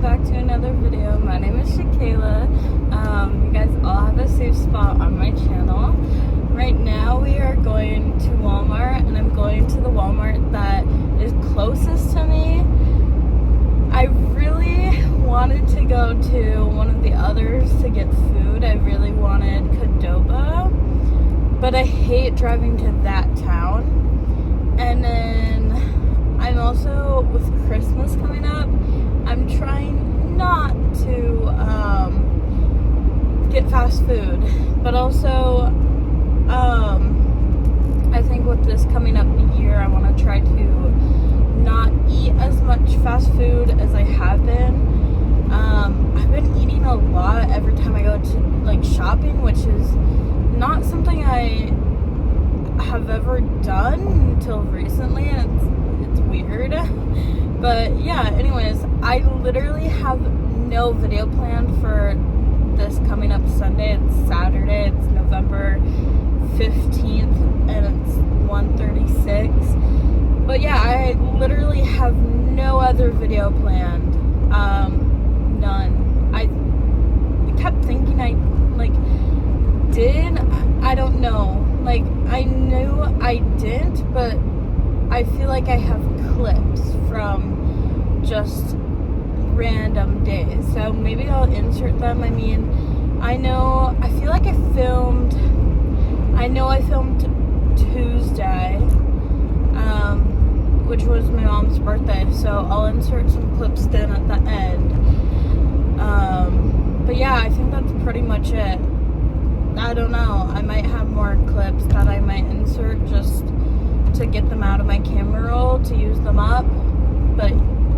welcome back to another video. My name is Shakayla. You guys all have a safe spot on my channel. Right now we are going to Walmart, and I'm going to the Walmart that is closest to me. I really wanted to go to one of the others to get food. I really wanted Qdoba, but I hate driving to that town. And then I'm also, with Christmas coming up, I'm trying not to get fast food, but also I think with this coming up year, I want to try to not eat as much fast food as I have been. I've been eating a lot every time I go to like shopping, which is not something I have ever done until recently, and it's weird. But yeah, anyways, I literally have no video planned for this coming up Sunday. It's Saturday, it's November 15th, and it's 1:36. But yeah, I literally have no other video planned. None. I kept thinking I did. I don't know. Like, I knew I didn't, but I feel like I have clips from just random days. So maybe I'll insert them. I mean, I feel like I filmed Tuesday, which was my mom's birthday, so I'll insert some clips then at the end. But yeah, I think that's pretty much it. I don't know, I might have more clips that I might insert just to get them out of my camera roll to use them up, but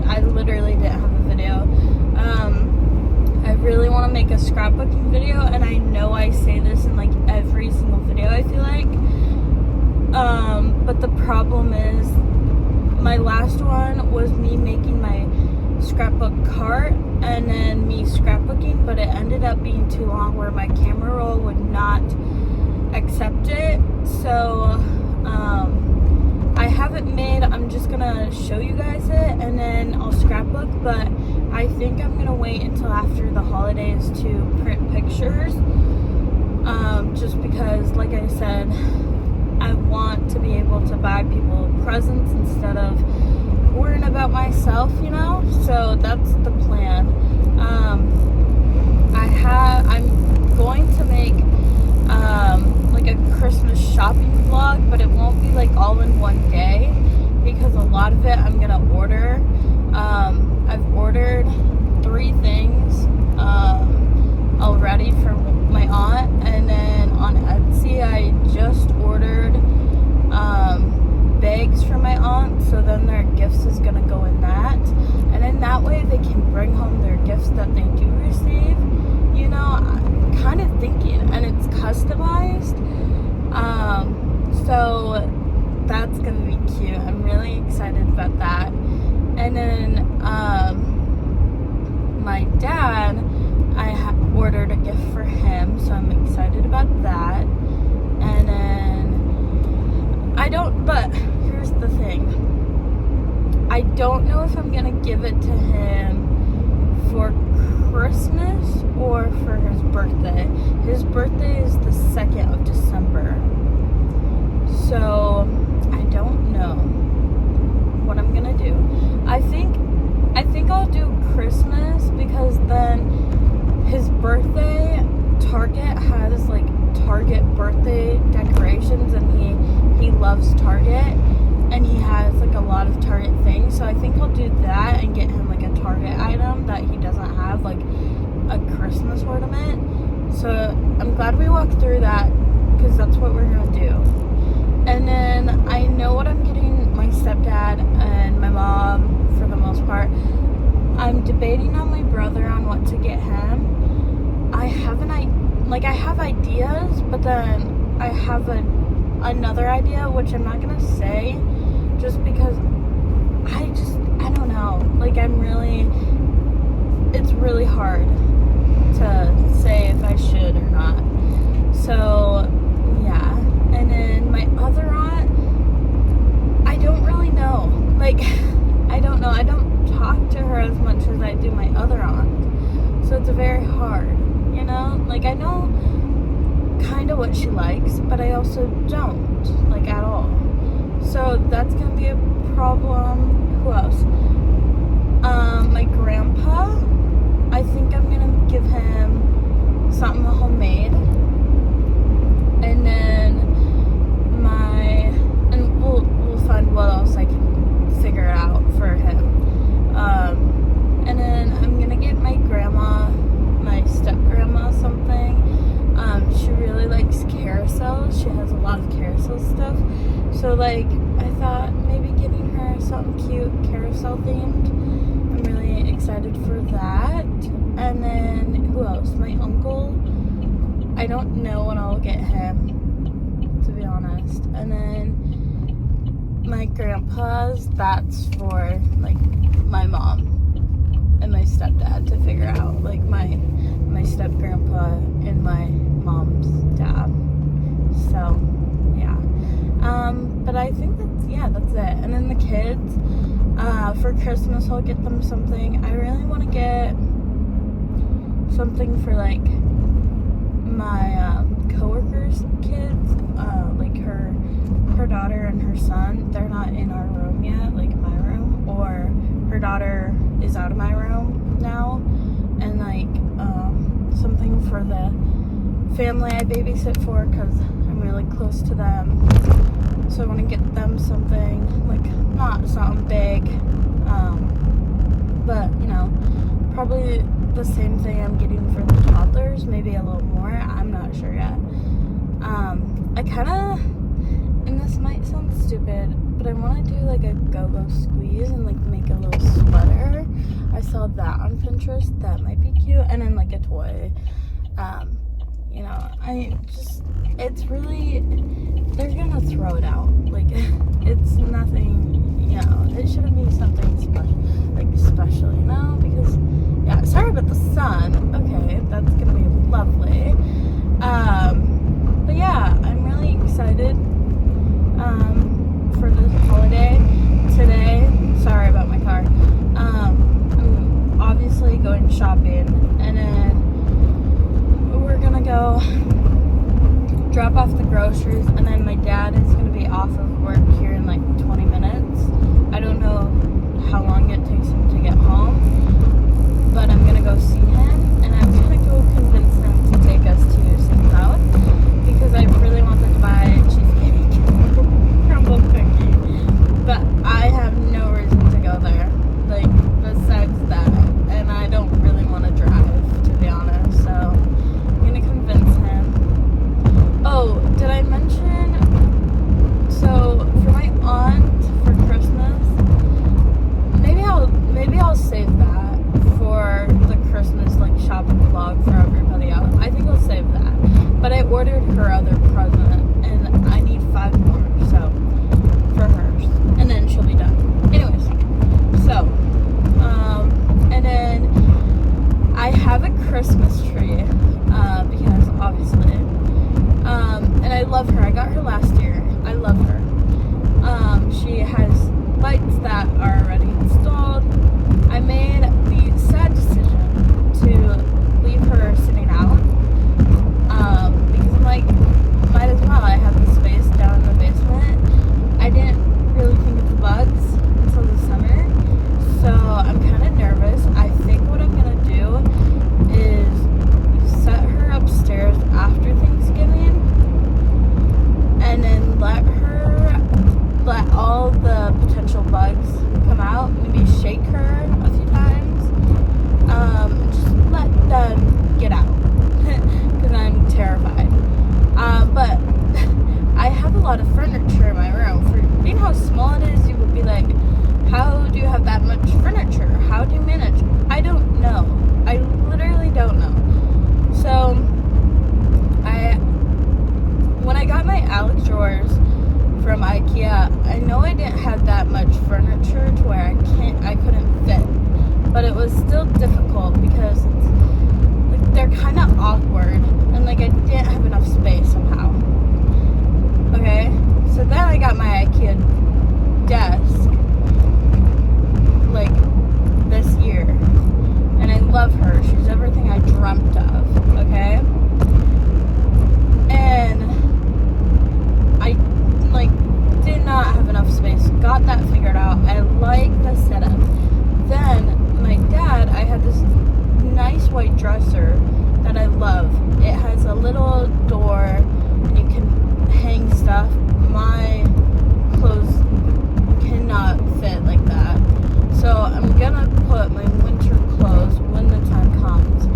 I literally didn't have a video. I really want to make a scrapbooking video, and I know I say this in like every single video, I feel like, but the problem is my last one was me making my scrapbook cart and then me scrapbooking, but it ended up being too long where my camera roll would not accept it. So I have it made. I'm just gonna show you guys it and then I'll scrapbook, but I think I'm gonna wait until after the holidays to print pictures, just because, like I said, I want to be able to buy people presents instead of worrying about myself, you know? So that's the plan. I'm going to make like a Christmas shopping vlog, but it won't be like all in one day because a lot of it I'm gonna order. I've ordered 3 things already for my aunt, and then on Etsy I just ordered bags for my aunt, so then their gifts is gonna go in that, and then that way they can bring home their gifts that they do receive, you know. I'm kind of thinking, and it's customized, so that's gonna be cute. I'm really excited about that. And then my dad, I ordered a gift for him, so I'm excited about that. And then but here's the thing, I don't know if I'm gonna give it to him for Christmas or for his birthday. His birthday is the 2nd of December, so I don't know what I'm gonna do. I think I'll do Christmas, because then his birthday, Target has like Target birthday decorations, and he loves Target, and he has like a lot of Target things, so I think I'll do that and get him like a Target item that he doesn't have, like a Christmas ornament. So I'm glad we walked through that, because that's what we're gonna do. And then I know what I'm getting my stepdad and my mom for the most part. I'm debating on my brother on what to get him. I have ideas, but then I have another idea, which I'm not gonna say, just because I don't know. Like, it's really hard to say if I should or not. So yeah. And then my other aunt, I don't really know. Like, I don't know. I don't talk to her as much as I do my other hard, you know? Like, I know kind of what she likes, but I also don't, like, at all. So that's gonna be a problem. Who else? My grandpa, I think I'm gonna give him something homemade. And then and we'll find what else I can figure out for him. And then I'm gonna get my step-grandma something. She really likes carousels. She has a lot of carousel stuff. So, like, I thought maybe getting her something cute carousel themed. I'm really excited for that. And then, who else? My uncle. I don't know when I'll get him, to be honest. And then my grandpa's, that's for, like, my mom and my stepdad to figure out, like, my step-grandpa and my mom's dad. So, yeah. But I think that's it. And then the kids, for Christmas, I'll get them something. I really want to get something for, like, my coworkers' kids, like her daughter and her son. They're not in our room yet, like my room, or her daughter is out of my room now, and like something for the family I babysit for, because I'm really close to them. So I want to get them something, like, not something big, but, you know, probably the same thing I'm getting for the toddlers, maybe a little more. I'm not sure yet. I kind of, and this might sound stupid, but I want to do like a go-go squeeze and like make a little sweater. I saw that on Pinterest. That might be cute. And then like a toy. You know, it's really, they're gonna throw it out. Like, it's nothing, you know, it shouldn't be something special, you know, because, yeah, sorry about the sun. Okay, that's gonna be lovely. But yeah, I'm really excited, for this holiday today. Sorry about my car. I'm obviously going shopping, and then we're gonna go drop off the groceries, and then my dad is gonna be off of work here in like 20 minutes. I don't know how long it takes him to get home, but I'm gonna go see him, and I'm gonna go convince him to take us to St. Cloud, because I really wanted to buy cheesecake crumble cookie, but I have no reason to go there, like, besides that, and I don't really want to drive, to be honest, so I'm gonna convince him. Oh, did I mention, so for my aunt for Christmas, maybe I'll save that for the Christmas, like, shopping vlog for everybody else. I think I'll save that. But I ordered her other present, and I need 5 more, so, for hers. And then she'll be done. Anyways, so, and then I have a Christmas tree, because, obviously, and I love her. I got her last year. I love her. She has lights that are already installed. I made the sad decision to leave her sitting out, because I'm like, might as well. I have the space down in the basement. I didn't really think of the bugs until the summer, so I'm kind of nervous. I think what I'm gonna do is set her upstairs after Thanksgiving, and then let all the potential bugs come out, maybe shake her a few times, just let them get out, because I'm terrified. But I have a lot of furniture in my room. For being how small it is, you would be like, how do you have that much furniture? How do you manage? I don't know. I literally don't know. So, when I got my Alex drawers from IKEA, I know I didn't have that much furniture to where I couldn't fit, but it was still difficult because it's, like, they're kind of awkward, and like I didn't have enough space somehow. Okay, so then I got my IKEA desk, like, this year, and I love her. She's everything I dreamt got that figured out. I like the setup. Then my dad, I had this nice white dresser that I love. It has a little door and you can hang stuff. My clothes cannot fit like that. So I'm gonna put my winter clothes when the time comes.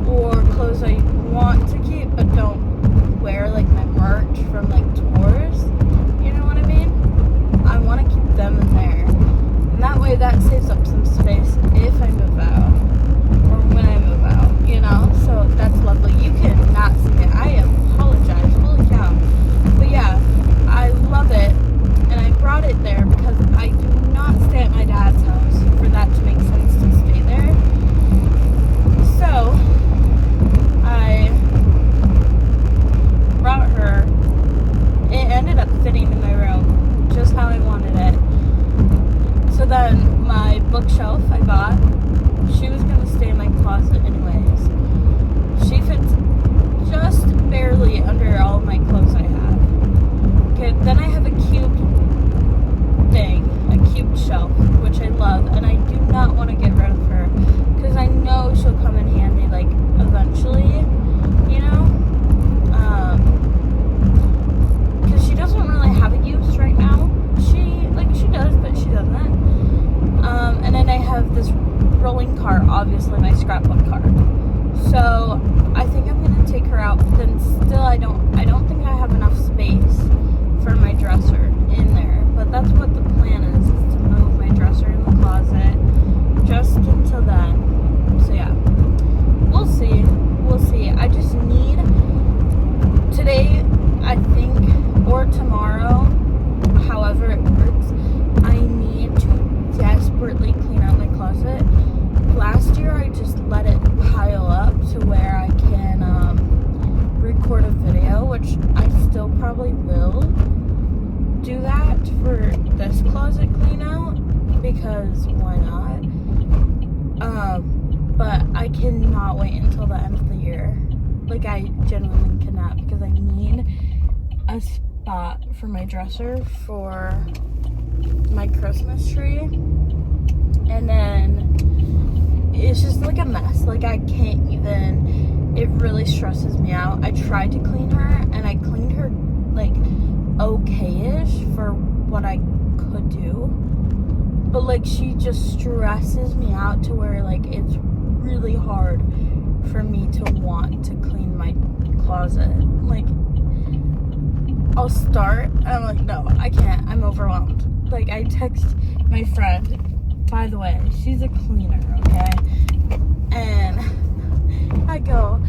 Or clothes I want to keep but don't wear, like my merch from like tours. You know what I mean? I want to keep them in there. And that way that saves up some space if I move out. Or when I move out, you know? So that's lovely. You cannot see it. I apologize. Holy cow. But yeah, I love it. And I brought it there because I do not stay at my dad's house for that to make sense to stay there. So I brought her. It ended up fitting in my room just how I wanted it. So then my bookshelf I bought, she was going to stay in my closet anyways. She fits just barely under all my clothes I have. Okay, then I have a cubed thing, a cubed shelf, which I love, and I do not want to get rid of her because I know she'll come in handy like eventually, you know? Because she doesn't really have a use right now. She does, but she doesn't. And then I have this rolling cart, obviously my scrapbook cart. So I think I'm gonna take her out, but then still I don't think I have enough space for my dresser in there. But that's what the plan is to move my dresser in the closet just until then. So yeah, we'll see. I just need today, I think, or tomorrow, however it works, I need to desperately clean out my closet. Last year I just let it pile up to where I can record a video, which I still probably will do that for this closet clean out because why not? But I cannot wait until the end of the year. Like, I genuinely cannot, because I need a spot for my dresser for my Christmas tree. And then it's just like a mess. Like, I can't even, it really stresses me out. I tried to clean her, and I cleaned her like okay-ish for what I could do. But like, she just stresses me out to where like it's really hard for me to want to clean my closet. Like, I'll start and I'm like, no, I can't, I'm overwhelmed. Like, I text my friend, by the way, she's a cleaner, okay, and I go,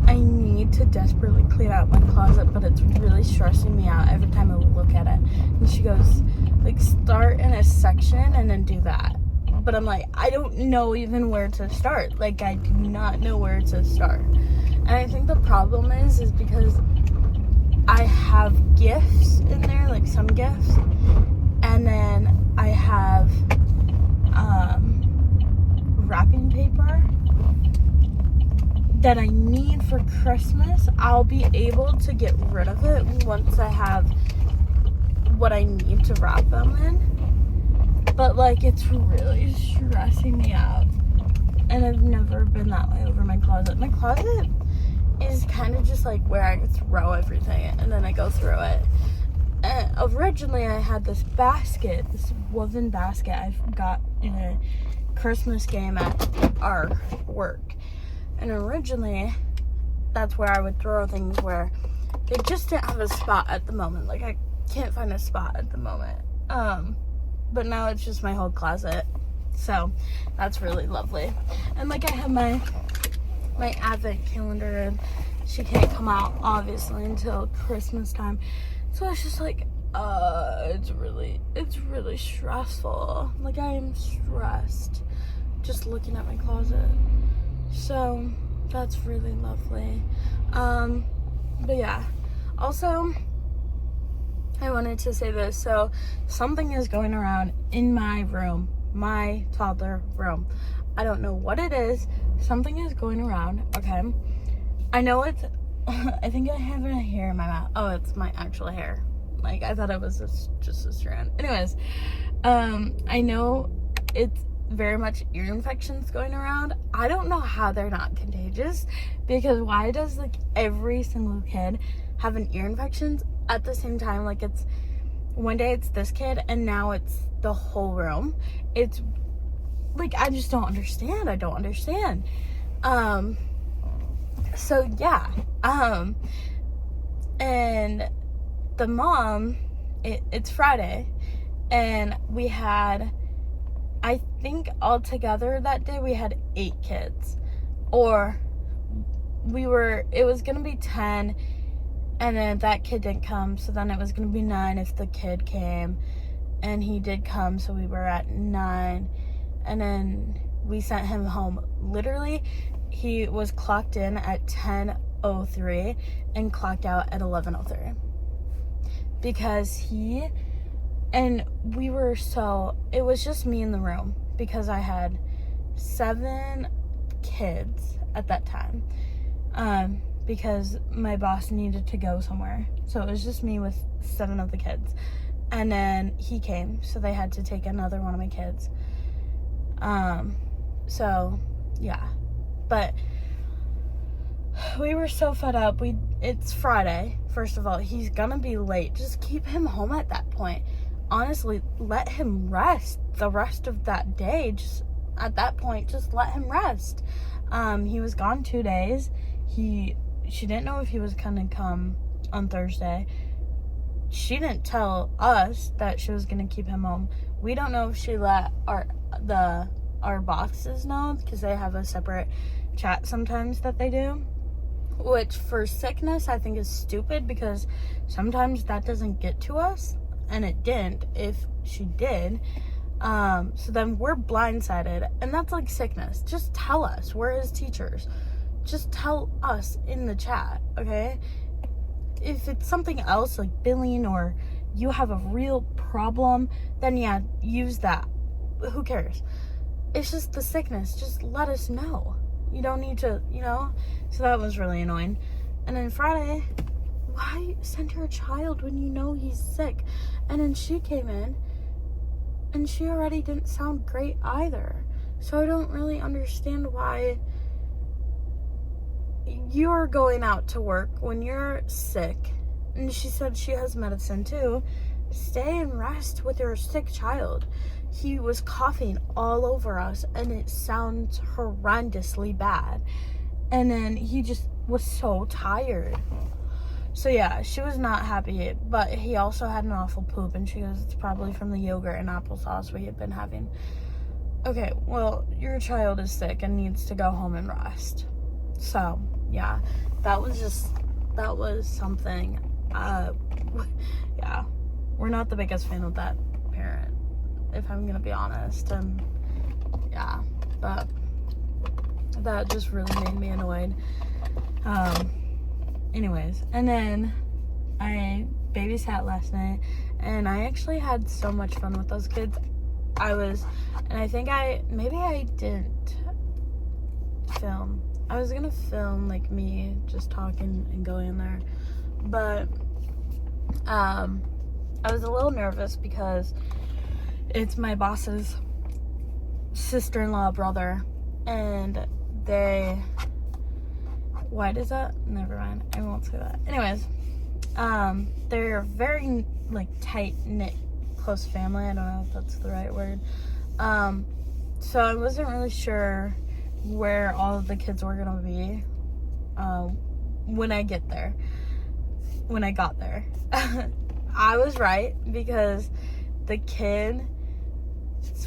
I need to desperately clean out my closet, but it's really stressing me out every time I look at it. And she goes, like, start in a section and then do that. But I'm like, I don't know even where to start. Like, I do not know where to start. And I think the problem is because I have gifts in there, like some gifts, and then I have wrapping paper that I need for Christmas. I'll be able to get rid of it once I have what I need to wrap them in. But like, it's really stressing me out, and I've never been that way over my closet. My closet is kind of just like where I throw everything and then I go through it. And originally I had this basket, this woven basket I got in a Christmas game at our work. And originally that's where I would throw things where they just didn't have a spot at the moment. Like, I can't find a spot at the moment. But now it's just my whole closet. So that's really lovely. And like, I have my advent calendar, and she can't come out obviously until Christmas time. So it's just like, it's really stressful. Like, I am stressed just looking at my closet. So that's really lovely. But yeah, also I wanted to say this. So something is going around in my room, my toddler room. I don't know what it is. Something is going around, okay? I know it's, I think I have a hair in my mouth. Oh, it's my actual hair. Like, I thought it was just a strand. Anyways, I know it's very much ear infections going around. I don't know how they're not contagious, because why does, like, every single kid have an ear infection at the same time? Like, it's one day it's this kid, and now it's the whole room. It's, like, I just don't understand. I don't understand. So, yeah. And the mom, it's Friday, and we had, I think altogether that day we had 8 kids. Or it was going to be 10, and then that kid didn't come, so then it was going to be 9 if the kid came, and he did come, so we were at 9, and then we sent him home. Literally, he was clocked in at 10:03 and clocked out at 11:03. Because it was just me in the room, because I had 7 kids at that time, because my boss needed to go somewhere, so it was just me with 7 of the kids, and then he came, so they had to take another one of my kids. So yeah, but we were so fed up. It's Friday. First of all, he's gonna be late. Just keep him home at that point. Honestly, let him rest the rest of that day. Just at that point, just let him rest. He was gone 2 days. She didn't know if he was gonna come on Thursday. She didn't tell us that she was gonna keep him home. We don't know if she let our bosses know, because they have a separate chat sometimes that they do, which for sickness I think is stupid, because sometimes that doesn't get to us, and it didn't if she did. So then we're blindsided, and that's like sickness. Just tell us. We're his teachers. Just tell us in the chat, okay? If it's something else like billing, or you have a real problem, then yeah, use that. Who cares? It's just the sickness. Just let us know. You don't need to, So that was really annoying. And then Friday, why send her a child when you know he's sick? And then she came in, and she already didn't sound great either. So I don't really understand why you're going out to work when you're sick. And she said she has medicine too. Stay and rest with your sick child. He was coughing all over us, and it sounds horrendously bad. And then he just was so tired. So yeah, she was not happy, but he also had an awful poop, and she goes, it's probably from the yogurt and applesauce we had been having. Okay, well, your child is sick and needs to go home and rest. So yeah, that was something. Yeah, we're not the biggest fan of that parent, if I'm gonna be honest. And yeah, but that just really made me annoyed. Anyways, and then I babysat last night, and I actually had so much fun with those kids. I think maybe I didn't film. I was gonna film like me just talking and going in there, but I was a little nervous because it's my boss's sister-in-law brother, and why does that? Never mind, I won't say that. Anyways, they're very like tight-knit, close family. I don't know if that's the right word. So I wasn't really sure where all of the kids were gonna be when I got there. I was right, because the kids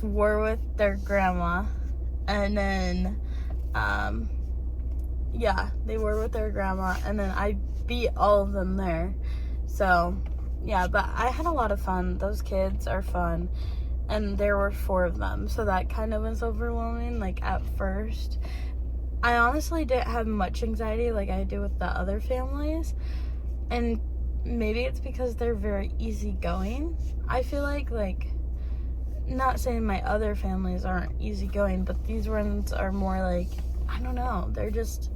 were with their grandma, and then they were with their grandma, and then I beat all of them there. So yeah, but I had a lot of fun. Those kids are fun, and there were 4 of them, so that kind of was overwhelming. Like at first, I honestly didn't have much anxiety like I do with the other families, and maybe it's because they're very easygoing. I feel like not saying my other families aren't easygoing, but these ones are more like, I don't know, they're just,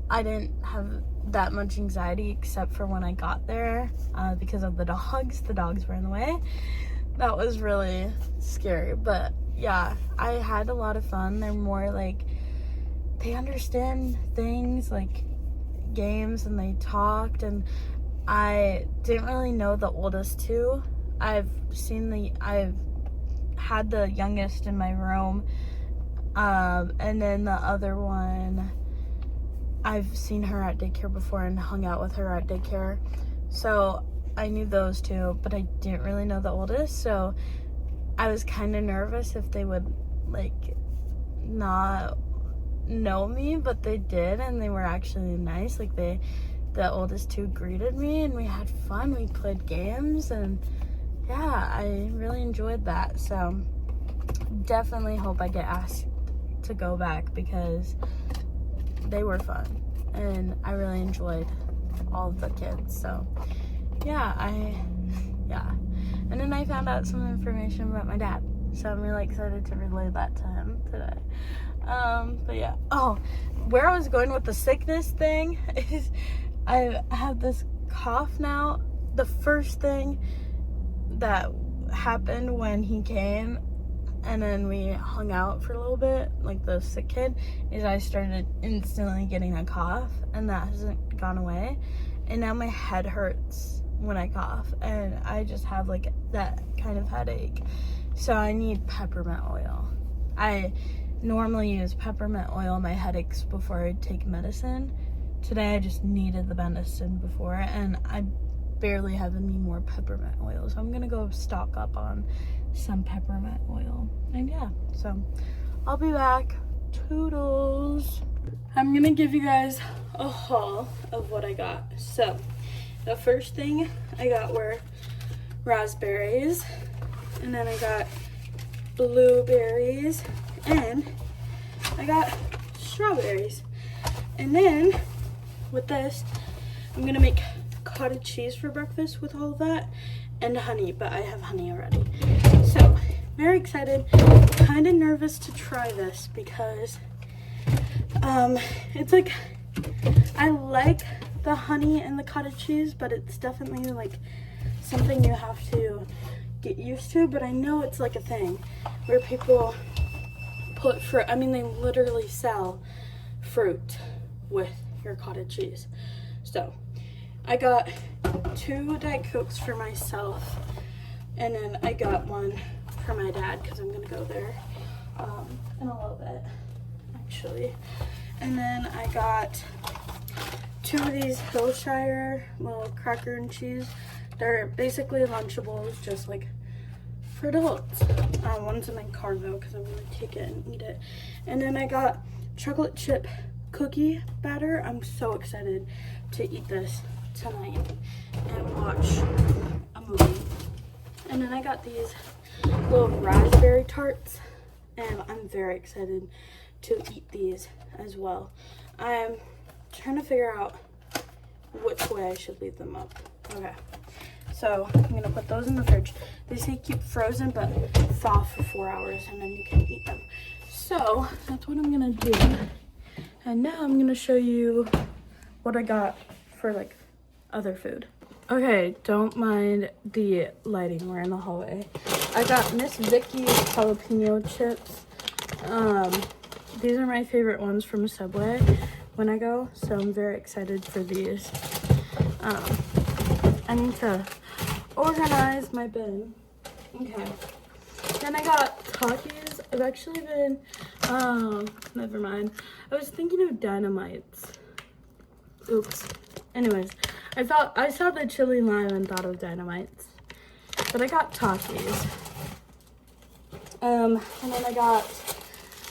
I didn't have that much anxiety except for when I got there because of the dogs. The dogs were in the way. That was really scary. But yeah, I had a lot of fun. They're more like, they understand things like games, and they talked, and I didn't really know the oldest two. I've had the youngest in my room, and then the other one, I've seen her at daycare before and hung out with her at daycare, so I knew those two, but I didn't really know the oldest, so I was kind of nervous if they would like not know me, but they did, and they were actually nice. Like the oldest two greeted me, and we had fun. We played games, and yeah, I really enjoyed that. So definitely hope I get asked to go back because they were fun, and I really enjoyed all of the kids. So yeah, and then I found out some information about my dad, so I'm really excited to relay that to him today. But yeah, where I was going with the sickness thing is I have this cough now. The first thing that happened when he came and then we hung out for a little bit, like the sick kid, is I started instantly getting a cough, and that hasn't gone away, and now my head hurts when I cough, and I just have like that kind of headache, so I need peppermint oil. I normally use peppermint oil in my headaches before I take medicine. Today I just needed the medicine before, and I barely have any more peppermint oil, so I'm gonna go stock up on some peppermint oil. And yeah, so I'll be back. Toodles. I'm gonna give you guys a haul of what I got. So the first thing I got were raspberries, and then I got blueberries, and I got strawberries. And then with this, I'm gonna make cottage cheese for breakfast with all of that, and honey, but I have honey already. So very excited, kind of nervous to try this because it's like, I like the honey and the cottage cheese, but it's definitely like something you have to get used to. But I know it's like a thing where people put fruit, I mean, they literally sell fruit with your cottage cheese. So I got 2 Diet Cokes for myself, and then I got one for my dad because I'm gonna go there in a little bit actually. And then I got 2 of these Hillshire little cracker and cheese. They're basically Lunchables, just like for adults. One's in my car though because I'm gonna take it and eat it. And then I got chocolate chip cookie batter. I'm so excited to eat this tonight and watch a movie. And then I got these little raspberry tarts, and I'm very excited to eat these as well. I'm trying to figure out which way I should leave them up. Okay, so I'm gonna put those in the fridge. They say keep frozen but thaw for 4 hours, and then you can eat them. So that's what I'm gonna do. And now I'm gonna show you what I got for like other food. Okay, don't mind the lighting, we're in the hallway. I got Miss Vicky's jalapeno chips. These are my favorite ones from Subway when I go, so I'm very excited for these. I need to organize my bin. Okay, then I got Takis. I've actually been, never mind. I was thinking of Dynamites. Oops. Anyways, I saw the chili lime and thought of Dynamites. But I got Takis. And then I got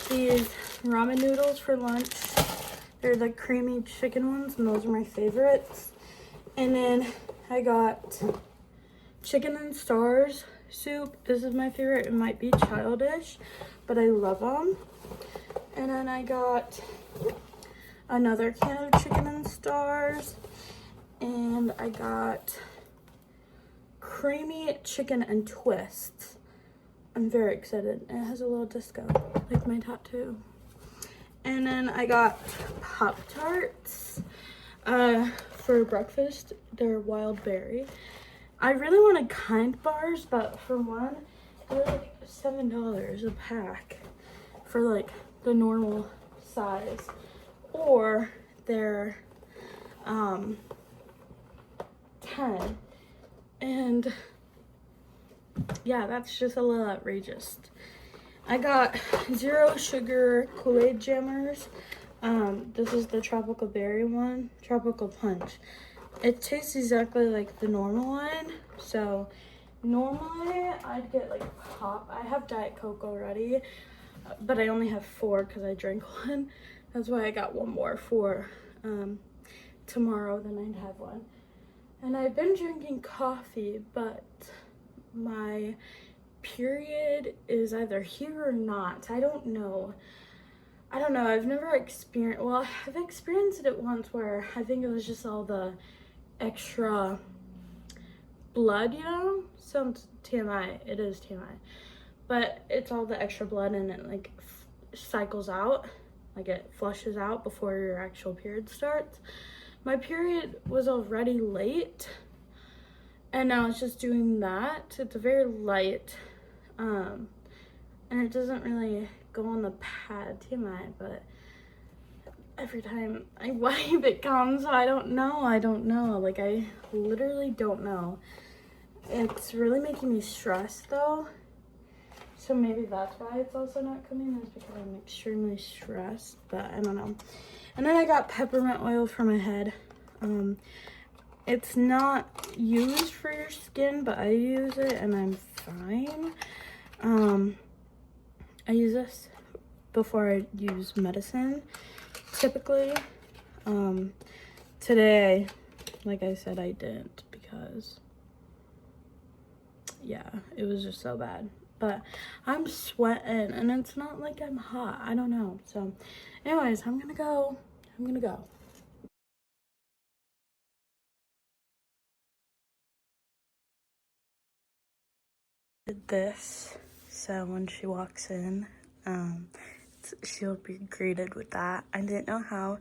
these ramen noodles for lunch. They're the creamy chicken ones, and those are my favorites. And then I got chicken and stars soup. This is my favorite. It might be childish, but I love them. And then I got another can of chicken and stars, and I got creamy chicken and twists. I'm very excited. It has a little disco, like my tattoo. And then I got Pop-Tarts. For breakfast, they're wild berry. I really wanted Kind bars, but for one, they're like $7 a pack for like the normal size, or they're 10, and yeah, that's just a little outrageous. I got 0 sugar Kool-Aid jammers. This is the tropical berry one, tropical punch. It tastes exactly like the normal one. So normally I'd get like pop. I have Diet Coke already, but I only have 4 because I drank one. That's why I got 1 more for tomorrow, then I'd have one. And I've been drinking coffee, but my period is either here or not. I don't know. I've never experienced, well, I've experienced it once where I think it was just all the extra blood, you know? Some TMI, it is TMI. But it's all the extra blood and it like cycles out, like it flushes out before your actual period starts. My period was already late, and now it's just doing that. It's very light, and it doesn't really go on the pad, TMI, but every time I wipe it comes, so I don't know, like I literally don't know. It's really making me stressed though, so maybe that's why it's also not coming, is because I'm extremely stressed, but I don't know. And then I got peppermint oil for my head. It's not used for your skin, but I use it and I'm fine. I use this before I use medicine, typically. Today, like I said, I didn't because, yeah, it was just so bad. But I'm sweating and it's not like I'm hot. I don't know. So anyways, I'm gonna go. Did this, so when she walks in, she'll be greeted with that. I didn't know how.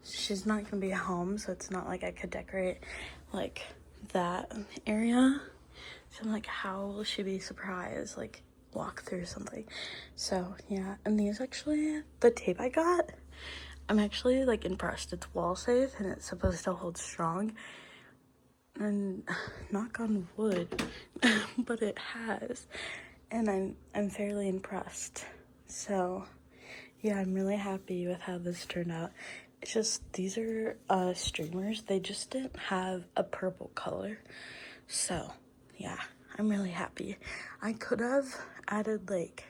She's not gonna be home, so it's not like I could decorate like that area. So I'm like, how will she be surprised, like walk through something? So yeah, and these actually, the tape I got, I'm actually like impressed. It's wall safe and it's supposed to hold strong, and knock on wood, but it has, and I'm fairly impressed. So yeah, I'm really happy with how this turned out. It's just, these are streamers. They just didn't have a purple color. So yeah, I'm really happy. I could have added like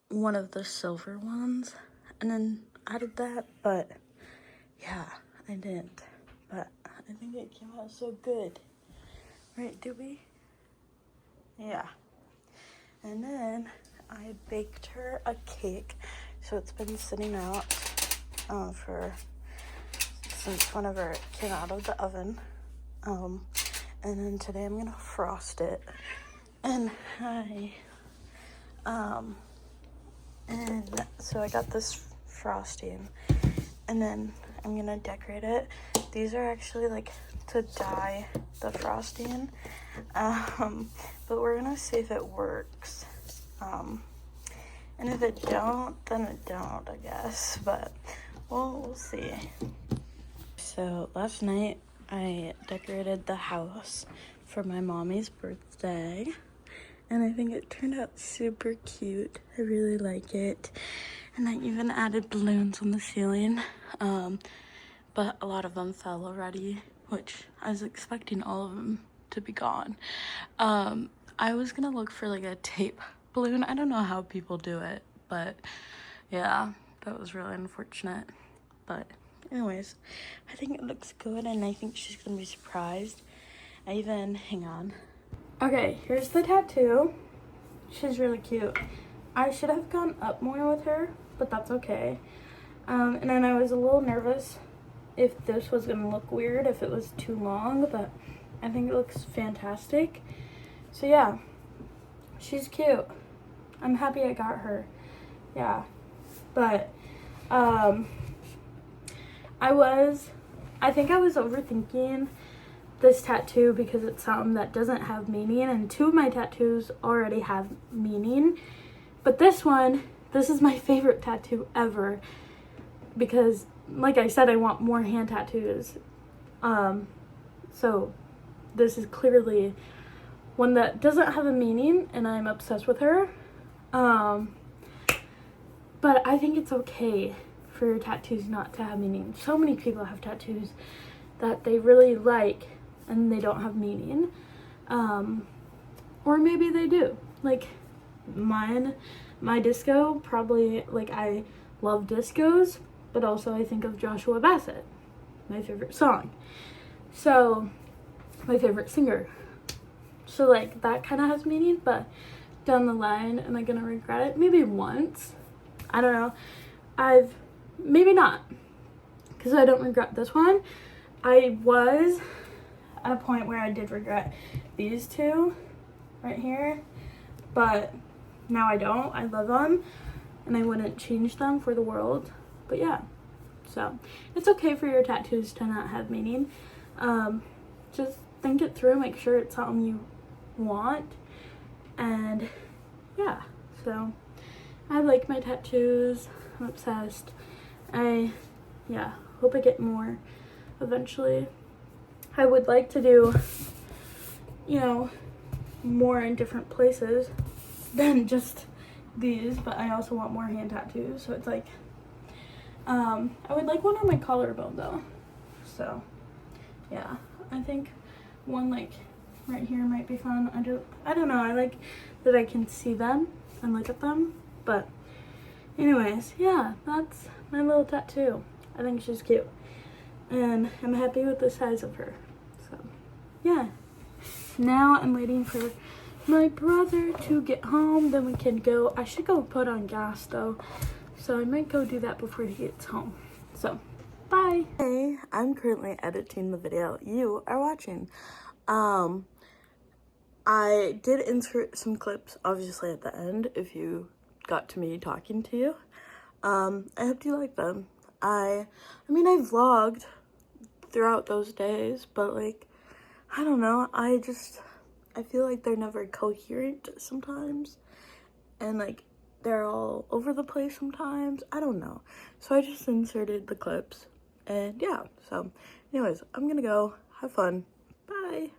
one of the silver ones and then added that, but yeah, I didn't. But I think it came out so good. Right, did we? Yeah. And then I baked her a cake. So it's been sitting out since whenever it came out of the oven. And then today I'm gonna frost it. And and so I got this frosting, and then I'm gonna decorate it. These are actually like to dye the frosting, but we're gonna see if it works. And if it don't, then it don't, I guess, but we'll see. So last night I decorated the house for my mommy's birthday, and I think it turned out super cute. I really like it. And I even added balloons on the ceiling, but a lot of them fell already, which I was expecting all of them to be gone. I was gonna look for like a tape balloon. I don't know how people do it, but yeah, that was really unfortunate. But anyways, I think it looks good, and I think she's gonna be surprised. Hang on. Okay, here's the tattoo. She's really cute. I should have gone up more with her, but that's okay. And then I was a little nervous if this was gonna look weird, if it was too long, but I think it looks fantastic. So yeah, she's cute. I'm happy I got her. Yeah, but I I think I was overthinking this tattoo because it's something that doesn't have meaning, and 2 of my tattoos already have meaning. But this one, this is my favorite tattoo ever because, like I said, I want more hand tattoos. So this is clearly one that doesn't have a meaning, and I'm obsessed with her. But I think it's okay for your tattoos not to have meaning. So many people have tattoos that they really like and they don't have meaning. Or maybe they do. Like mine, my disco, probably, like, I love discos, but also I think of Joshua Bassett, my favorite song. So, my favorite singer. So, like, that kind of has meaning, but down the line, am I going to regret it? Maybe once. I don't know. Maybe not, because I don't regret this one. I was at a point where I did regret these 2 right here, but now I don't. I love them, and I wouldn't change them for the world. But yeah, so it's okay for your tattoos to not have meaning. Just think it through, make sure it's something you want, and yeah. So I like my tattoos. I'm obsessed. Hope I get more eventually. I would like to do, more in different places than just these, but I also want more hand tattoos, so it's like, I would like one on my collarbone though. So yeah, I think one like right here might be fun. I don't know, I like that I can see them and look at them. But anyways, yeah, that's my little tattoo. I think she's cute, and I'm happy with the size of her. So yeah, now I'm waiting for my brother to get home, then we can go. I should go put on gas though, so I might go do that before he gets home. So bye. Hey, I'm currently editing the video you are watching. I did insert some clips obviously at the end if you got to me talking to you. I hope you like them. I mean, I vlogged throughout those days, but like, I don't know, I feel like they're never coherent sometimes, and like they're all over the place sometimes. I don't know, so I just inserted the clips, and yeah. So anyways, I'm gonna go have fun. Bye.